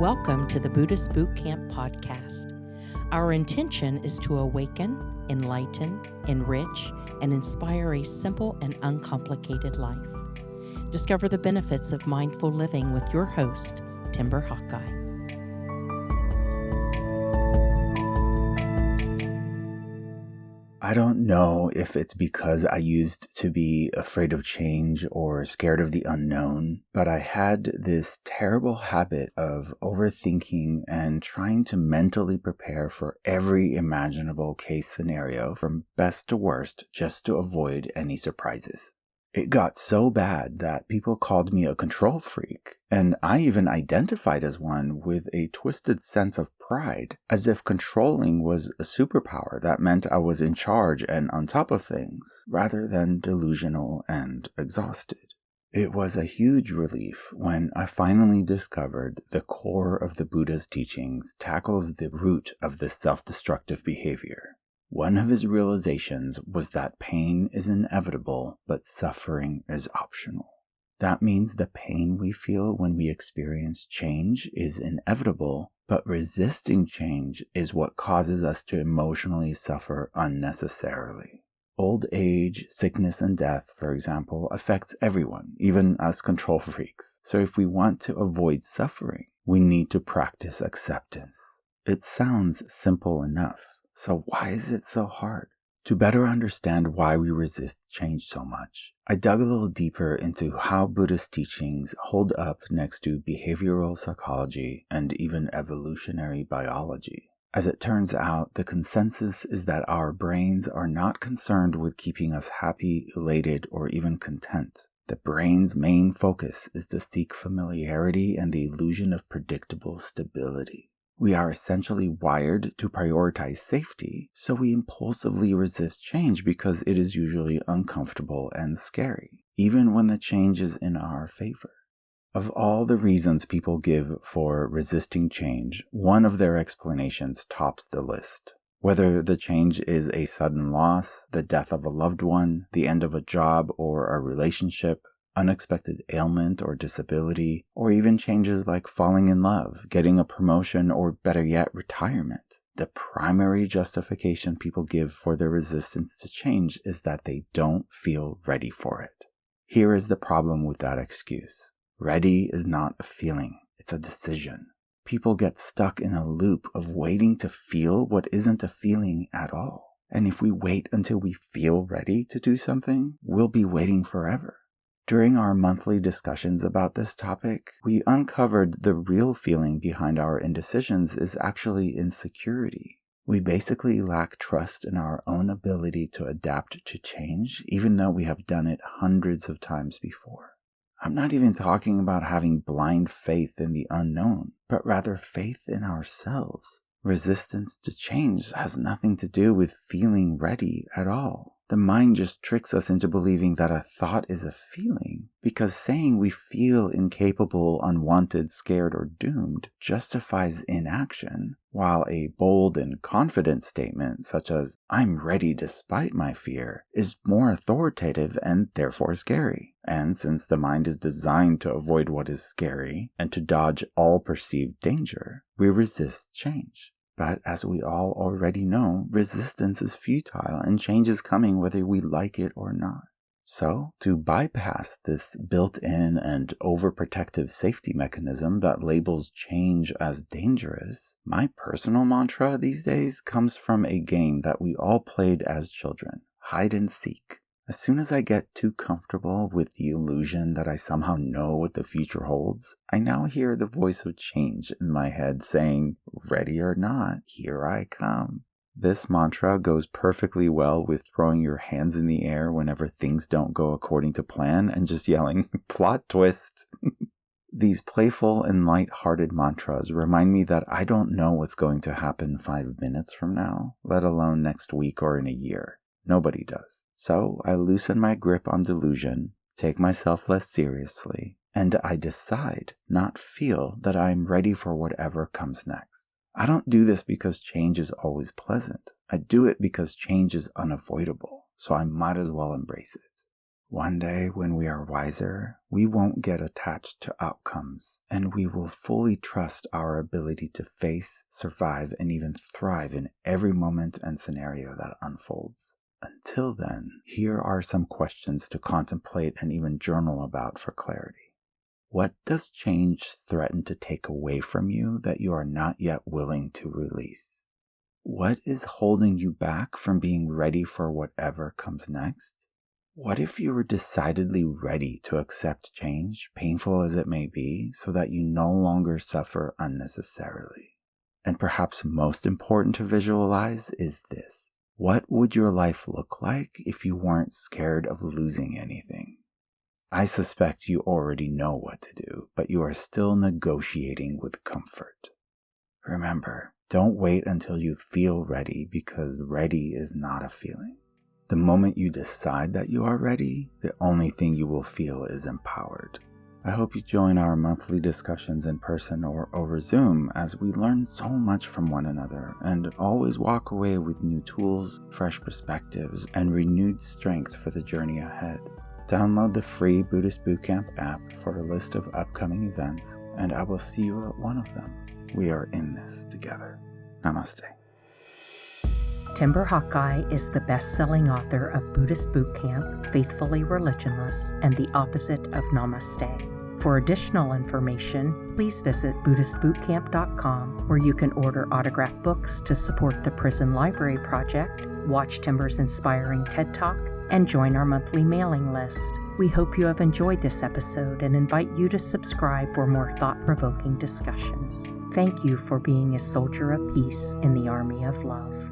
Welcome to the Buddhist Boot Camp podcast. Our intention is to awaken, enlighten, enrich, and inspire a simple and uncomplicated life. Discover the benefits of mindful living with your host, Timber Hawkeye. I don't know if it's because I used to be afraid of change or scared of the unknown, but I had this terrible habit of overthinking and trying to mentally prepare for every imaginable case scenario from best to worst just to avoid any surprises. It got so bad that people called me a control freak, and I even identified as one with a twisted sense of pride, as if controlling was a superpower that meant I was in charge and on top of things, rather than delusional and exhausted. It was a huge relief when I finally discovered the core of the Buddha's teachings tackles the root of this self-destructive behavior. One of his realizations was that pain is inevitable, but suffering is optional. That means the pain we feel when we experience change is inevitable, but resisting change is what causes us to emotionally suffer unnecessarily. Old age, sickness, and death, for example, affects everyone, even us control freaks. So if we want to avoid suffering, we need to practice acceptance. It sounds simple enough. So why is it so hard? To better understand why we resist change so much, I dug a little deeper into how Buddhist teachings hold up next to behavioral psychology and even evolutionary biology. As it turns out, the consensus is that our brains are not concerned with keeping us happy, elated, or even content. The brain's main focus is to seek familiarity and the illusion of predictable stability. We are essentially wired to prioritize safety, so we impulsively resist change because it is usually uncomfortable and scary, even when the change is in our favor. Of all the reasons people give for resisting change, one of their explanations tops the list. Whether the change is a sudden loss, the death of a loved one, the end of a job or a relationship, unexpected ailment or disability, or even changes like falling in love, getting a promotion, or better yet, retirement. The primary justification people give for their resistance to change is that they don't feel ready for it. Here is the problem with that excuse. Ready is not a feeling, it's a decision. People get stuck in a loop of waiting to feel what isn't a feeling at all. And if we wait until we feel ready to do something, we'll be waiting forever. During our monthly discussions about this topic, we uncovered the real feeling behind our indecisions is actually insecurity. We basically lack trust in our own ability to adapt to change, even though we have done it hundreds of times before. I'm not even talking about having blind faith in the unknown, but rather faith in ourselves. Resistance to change has nothing to do with feeling ready at all. The mind just tricks us into believing that a thought is a feeling, because saying we feel incapable, unwanted, scared, or doomed justifies inaction, while a bold and confident statement such as, "I'm ready despite my fear," is more authoritative and therefore scary. And since the mind is designed to avoid what is scary and to dodge all perceived danger, we resist change. But as we all already know, resistance is futile and change is coming whether we like it or not. So, to bypass this built-in and overprotective safety mechanism that labels change as dangerous, my personal mantra these days comes from a game that we all played as children, hide and seek. As soon as I get too comfortable with the illusion that I somehow know what the future holds, I now hear the voice of change in my head saying, "Ready or not, here I come." This mantra goes perfectly well with throwing your hands in the air whenever things don't go according to plan and just yelling, "Plot twist!" These playful and light-hearted mantras remind me that I don't know what's going to happen 5 minutes from now, let alone next week or in a year. Nobody does. So I loosen my grip on delusion, take myself less seriously, and I decide, not feel, that I am ready for whatever comes next. I don't do this because change is always pleasant. I do it because change is unavoidable, so I might as well embrace it. One day, when we are wiser, we won't get attached to outcomes, and we will fully trust our ability to face, survive, and even thrive in every moment and scenario that unfolds. Until then, here are some questions to contemplate and even journal about for clarity. What does change threaten to take away from you that you are not yet willing to release? What is holding you back from being ready for whatever comes next? What if you were decidedly ready to accept change, painful as it may be, so that you no longer suffer unnecessarily? And perhaps most important to visualize is this. What would your life look like if you weren't scared of losing anything? I suspect you already know what to do, but you are still negotiating with comfort. Remember, don't wait until you feel ready, because ready is not a feeling. The moment you decide that you are ready, the only thing you will feel is empowered. I hope you join our monthly discussions in person or over Zoom, as we learn so much from one another and always walk away with new tools, fresh perspectives, and renewed strength for the journey ahead. Download the free Buddhist Boot Camp app for a list of upcoming events, and I will see you at one of them. We are in this together. Namaste. Timber Hawkeye is the best-selling author of Buddhist Boot Camp, Faithfully Religionless, and the Opposite of Namaste. For additional information, please visit BuddhistBootCamp.com, where you can order autographed books to support the Prison Library Project, watch Timber's inspiring TED Talk, and join our monthly mailing list. We hope you have enjoyed this episode and invite you to subscribe for more thought-provoking discussions. Thank you for being a soldier of peace in the army of love.